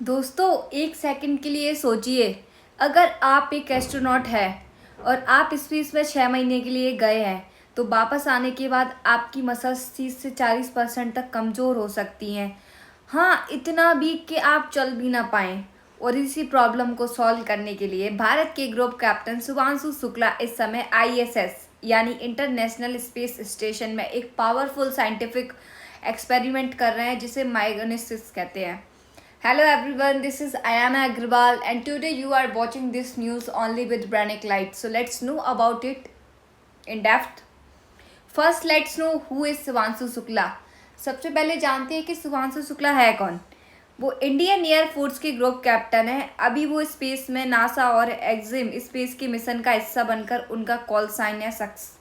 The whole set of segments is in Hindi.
दोस्तों, एक सेकंड के लिए सोचिए। अगर आप एक एस्ट्रोनॉट है और आप स्पेस में 6 महीने के लिए गए हैं, तो वापस आने के बाद आपकी मसल्स 30 से 40% तक कमज़ोर हो सकती हैं। हाँ, इतना भी कि आप चल भी ना पाएँ। और इसी प्रॉब्लम को सॉल्व करने के लिए भारत के ग्रुप कैप्टन शुभांशु शुक्ला इस समय आईएसएस यानी इंटरनेशनल स्पेस स्टेशन में एक पावरफुल साइंटिफिक एक्सपेरिमेंट कर रहे हैं, जिसे माइगोनिसिस कहते हैं। Hello everyone, this is Ayana Agrawal and today you are watching this news only with Brainic Light. So let's know about it in depth. First let's know who is Shubhanshu Shukla. सबसे पहले जानते हैं कि शुभांशु शुक्ला है कौन. वो इंडियन एयर फोर्स के ग्रुप कैप्टन है. अभी वो स्पेस में नासा और एक्जिम स्पेस के मिशन का हिस्सा बनकर उनका कॉल साइन है सक्स.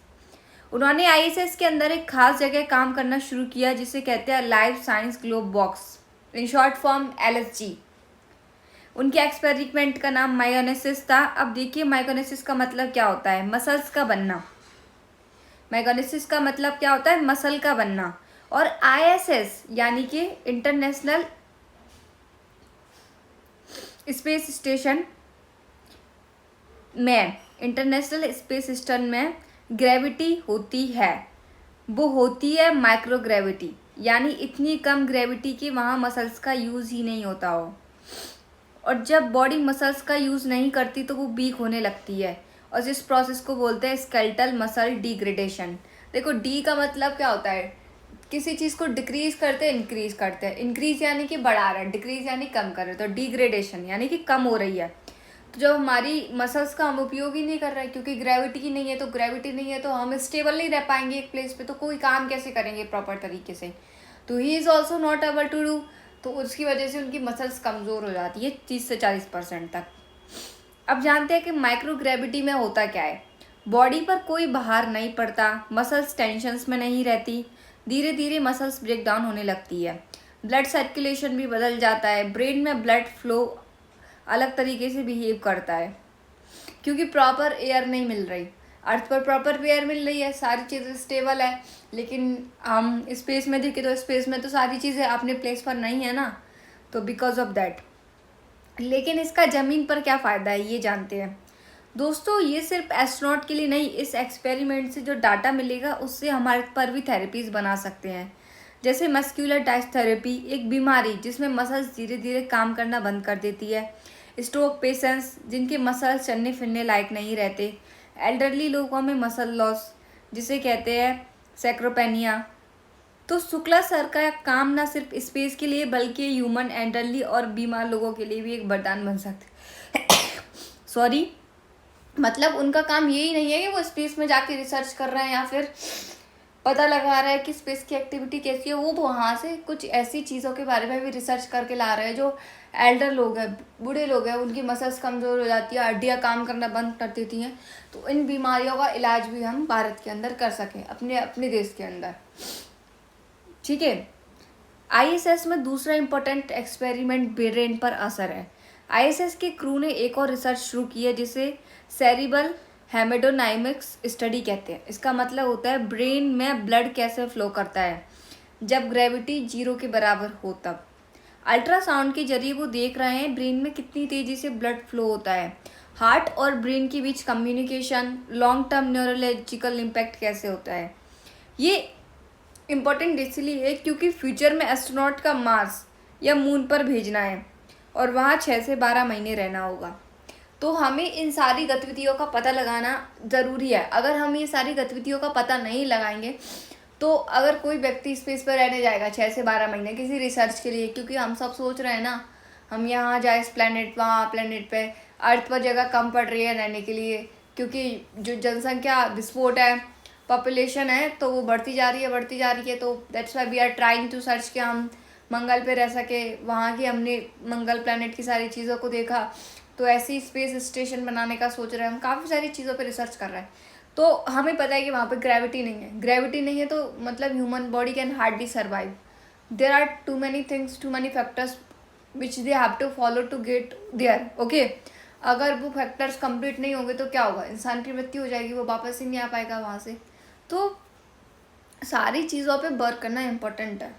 उन्होंने आईएसएस के अंदर एक खास जगह काम करना शुरू किया जिसे कहते हैं life science globe box, in short form LSG. उनके एक्सपेरिमेंट का नाम माइगोनिसिस था. अब देखिए माइगोनिसिस का मतलब क्या होता है. मसल्स का बनना. माइगोनिसिस का मतलब क्या होता है. मसल का बनना. और ISS यानी कि इंटरनेशनल स्पेस स्टेशन में ग्रेविटी होती है. वो होती है माइक्रो ग्रेविटी, यानी इतनी कम ग्रेविटी कि वहाँ मसल्स का यूज़ ही नहीं होता हो. और जब बॉडी मसल्स का यूज़ नहीं करती तो वो वीक होने लगती है. और जिस प्रोसेस को बोलते हैं स्केलेटल मसल डिग्रेडेशन. देखो, डी का मतलब क्या होता है. किसी चीज़ को डिक्रीज करते हैं, इंक्रीज करते हैं. इंक्रीज यानी कि बढ़ा रहा है, डिक्रीज यानी कम कर रहे. तो डिग्रेडेशन यानी कि कम हो रही है. तो जब हमारी मसल्स का हम उपयोग ही नहीं कर रहे हैं, क्योंकि ग्रेविटी ही नहीं है, तो ग्रेविटी नहीं है तो हम स्टेबल नहीं रह पाएंगे एक प्लेस पे. तो कोई काम कैसे करेंगे प्रॉपर तरीके से. तो he is also not able to do. तो उसकी वजह से उनकी मसल्स कमज़ोर हो जाती है 30 से 40% तक. अब जानते हैं कि माइक्रो ग्रेविटी में होता क्या है. बॉडी पर कोई भार नहीं पड़ता, मसल्स टेंशन्स में नहीं रहती. धीरे धीरे मसल्स ब्रेक डाउन होने लगती है. ब्लड सर्कुलेशन भी बदल जाता है. ब्रेन में ब्लड फ्लो अलग तरीके से बिहेव करता है, क्योंकि प्रॉपर एयर नहीं मिल रही. अर्थ पर प्रॉपर एयर मिल रही है, सारी चीज़ें स्टेबल है. लेकिन हम स्पेस में देखें तो स्पेस में तो सारी चीज़ें अपने प्लेस पर नहीं है ना. तो बिकॉज ऑफ दैट. लेकिन इसका ज़मीन पर क्या फ़ायदा है ये जानते हैं. दोस्तों, ये सिर्फ एस्ट्रोनॉट के लिए नहीं, इस एक्सपेरिमेंट से जो डाटा मिलेगा उससे हमारे पर भी थेरेपीज़ बना सकते हैं. जैसे मस्कुलर डायस्थेरेपी, एक बीमारी जिसमें मसल्स धीरे धीरे काम करना बंद कर देती है. स्ट्रोक पेशेंट्स जिनके मसल्स चलने फिरने लायक नहीं रहते. एल्डरली लोगों में मसल लॉस जिसे कहते हैं सैक्रोपेनिया. तो शुक्ला सर का काम ना सिर्फ स्पेस के लिए बल्कि ह्यूमन, एल्डरली और बीमार लोगों के लिए भी एक वरदान बन सकते हैं. सॉरी, मतलब उनका काम यही नहीं है कि वो स्पेस में जाके रिसर्च कर रहे हैं या फिर पता लगा रहा है कि स्पेस की एक्टिविटी कैसी है. वो वहाँ से कुछ ऐसी चीज़ों के बारे में भी रिसर्च करके ला रहे हैं जो एल्डर लोग हैं, बूढ़े लोग हैं, उनकी मसल्स कमज़ोर हो जाती है, हड्डियाँ काम करना बंद कर देती हैं. तो इन बीमारियों का इलाज भी हम भारत के अंदर कर सकें, अपने देश के अंदर. ठीक है. ISS में दूसरा इम्पोर्टेंट एक्सपेरिमेंट ब्रेन पर असर है. ISS के क्रू ने एक और रिसर्च शुरू की है जिसे सेरिबल हेमेडोडायनेमिक्स स्टडी कहते हैं. इसका मतलब होता है ब्रेन में ब्लड कैसे फ्लो करता है जब ग्रेविटी 0 के बराबर हो तब. अल्ट्रासाउंड के जरिए वो देख रहे हैं ब्रेन में कितनी तेज़ी से ब्लड फ्लो होता है. हार्ट और ब्रेन के बीच communication, long term neurological impact कैसे होता है. ये इम्पोर्टेंट इसलिए है क्योंकि फ्यूचर में एस्ट्रोनॉट का मार्स या मून पर भेजना है और वहाँ 6 से 12 महीने रहना होगा. तो हमें इन सारी गतिविधियों का पता लगाना ज़रूरी है. अगर हम ये सारी गतिविधियों का पता नहीं लगाएंगे तो अगर कोई व्यक्ति स्पेस पर रहने जाएगा 6 से 12 महीने किसी रिसर्च के लिए, क्योंकि हम सब सोच रहे हैं ना हम यहाँ जाए इस प्लेनेट, वहाँ प्लेनेट पे अर्थ पर जगह कम पड़ रही है रहने के लिए, क्योंकि जो जनसंख्या विस्फोट है, पॉपुलेशन है, तो वो बढ़ती जा रही है. तो that's why we are trying to search कि हम मंगल पे रह सके. वहाँ की हमने मंगल प्लेनेट की सारी चीज़ों को देखा, तो ऐसी स्पेस स्टेशन बनाने का सोच रहे हैं हम. काफ़ी सारी चीज़ों पे रिसर्च कर रहे हैं. तो हमें पता है कि वहाँ पे ग्रेविटी नहीं है तो मतलब human body can hardly survive. There are too many things, too many factors which they have to follow to get there. Okay, अगर वो फैक्टर्स कंप्लीट नहीं होंगे तो क्या होगा, इंसान की मृत्यु हो जाएगी, वो वापस ही नहीं आ पाएगा वहाँ से. तो सारी चीज़ों पे वर्क करना इम्पोर्टेंट है.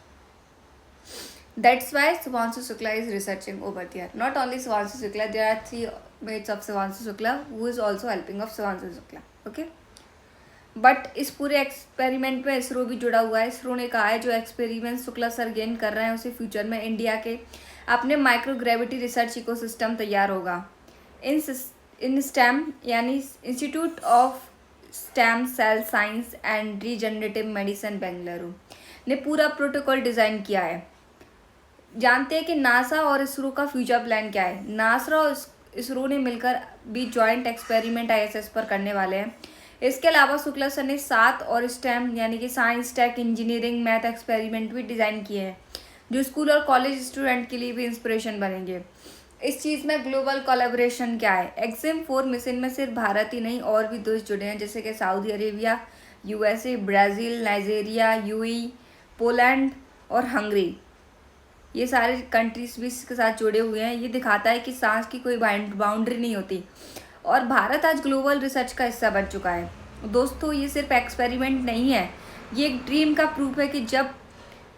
That's why Subhanshu Shukla is researching over there. Not only Subhanshu Shukla, there are 3 mates of Subhanshu Shukla who is also helping of Subhanshu Shukla. Okay. But इस पूरे एक्सपेरिमेंट में इसरो भी जुड़ा हुआ है. इसरो ने कहा है जो एक्सपेरिमेंट शुक्ला सर गेन कर रहे हैं उसे फ्यूचर में इंडिया के अपने माइक्रोग्रेविटी रिसर्च इकोसिस्टम तैयार होगा. इन स्टेम यानी institute of stem cell science and regenerative medicine Bengaluru ने पूरा प्रोटोकॉल डिज़ाइन किया है. जानते हैं कि नासा और इसरो का फ्यूचर प्लान क्या है. नासा और इसरो ने मिलकर भी जॉइंट एक्सपेरिमेंट ISS पर करने वाले हैं. इसके अलावा शुक्ला सर ने 7 और स्टेम यानी कि science, tech, engineering, math experiment भी डिज़ाइन किए हैं जो स्कूल और कॉलेज स्टूडेंट के लिए भी इंस्पिरेशन बनेंगे. इस चीज़ में ग्लोबल कोलैबोरेशन क्या है. EXIM-4 मिशन में सिर्फ भारत ही नहीं और भी देश जुड़े हैं जैसे कि Saudi Arabia, USA, Brazil, Nigeria, UAE, Poland और हंगरी. ये सारे कंट्रीज भी इसके साथ जुड़े हुए हैं. ये दिखाता है कि सांस की कोई बाउंड्री नहीं होती और भारत आज ग्लोबल रिसर्च का हिस्सा बन चुका है. दोस्तों ये सिर्फ एक्सपेरिमेंट नहीं है, ये एक ड्रीम का प्रूफ है कि जब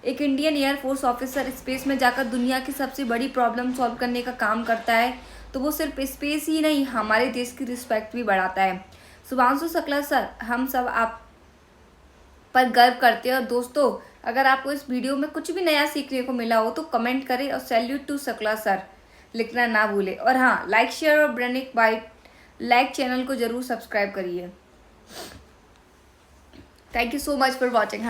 एक इंडियन एयरफोर्स ऑफिसर स्पेस में जाकर दुनिया की सबसे बड़ी प्रॉब्लम सॉल्व करने का काम करता है तो वो सिर्फ स्पेस ही नहीं हमारे देश की रिस्पेक्ट भी बढ़ाता है. शुभांशु शुक्ला सर, हम सब आप पर गर्व करते हैं. और दोस्तों अगर आपको इस वीडियो में कुछ भी नया सीखने को मिला हो तो कमेंट करें और सैल्यूट टू शुक्ला सर लिखना ना भूलें. और हाँ, लाइक, शेयर और ब्रेनिक बाइट लाइक चैनल को जरूर सब्सक्राइब करिए. Thank you so much for watching.